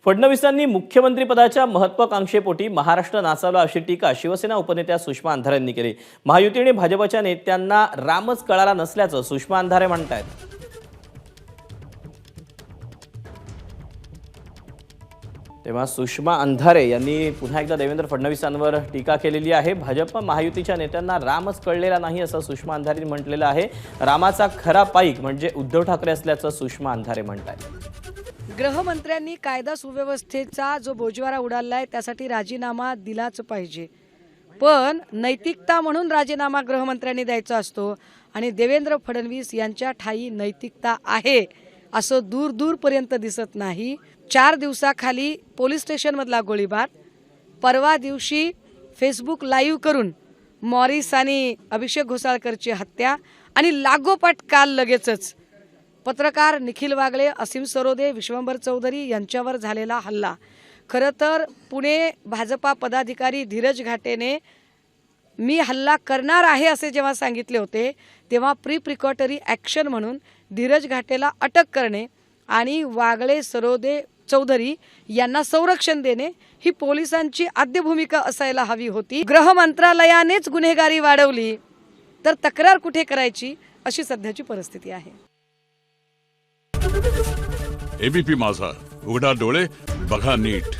फडणवीसांनी मुख्यमंत्रीपदाच्या महत्त्वाकांक्षेपोटी महाराष्ट्र नाचवला अशी टीका शिवसेना उपनेत्या सुषमा अंधारे यांनी केली। महायुती आणि भाजपच्या नेत्यांना रामच कळाला नसल्याचं सुषमा अंधारे म्हणतात। तेव्हा सुषमा अंधारे यांनी पुन्हा एकदा देवेंद्र फडणवीसांवर टीका केलेली आहे। भाजप महायुतीच्या नेत्यांना रामच कळलेला नाही असं सुषमा अंधारेंनी म्हटलेलं आहे। रामाचा खरा पाईक म्हणजे उद्धव ठाकरे असल्याचं सुषमा अंधारे म्हणतात। गृहमंत्र्यांनी कायदा सुव्यवस्थेचा जो बोजवारा उडालाय त्यासाठी राजीनामा दिलाच पाहिजे, पण नैतिकता म्हणून राजीनामा गृहमंत्र्यांनी द्यायचा असतो आणि देवेंद्र फडणवीस यांच्या ठाई नैतिकता आहे असं दूर दूरपर्यंत दिसत नाही। 4 दिवसाखाली पोलीस स्टेशनमधला गोळीबार, परवा दिवशी फेसबुक लाईव्ह करून मॉरिस आणि अभिषेक घोसाळकरची हत्या आणि लागोपाठ काल लगेचच पत्रकार निखिल वागळे, असीम सरोदे, विश्वंभर चौधरी यांच्यावर झालेला हल्ला। खरं तर पुणे भाजपा पदाधिकारी धीरज घाटेने मी हल्ला करणार आहे असे जेव्हा सांगितले होते तेव्हा प्रिकॉटरी ॲक्शन म्हणून धीरज घाटेला अटक करणे आणि वागळे, सरोदे, चौधरी यांना संरक्षण देणे ही पोलिसांची आद्य भूमिका असायला हवी होती। गृह मंत्रालयानेच गुन्हेगारी वाढवली तर तक्रार कुठे करायची अशी सध्याची परिस्थिती आहे। एबीपी माझा, उघडा डोळे बघा नीट।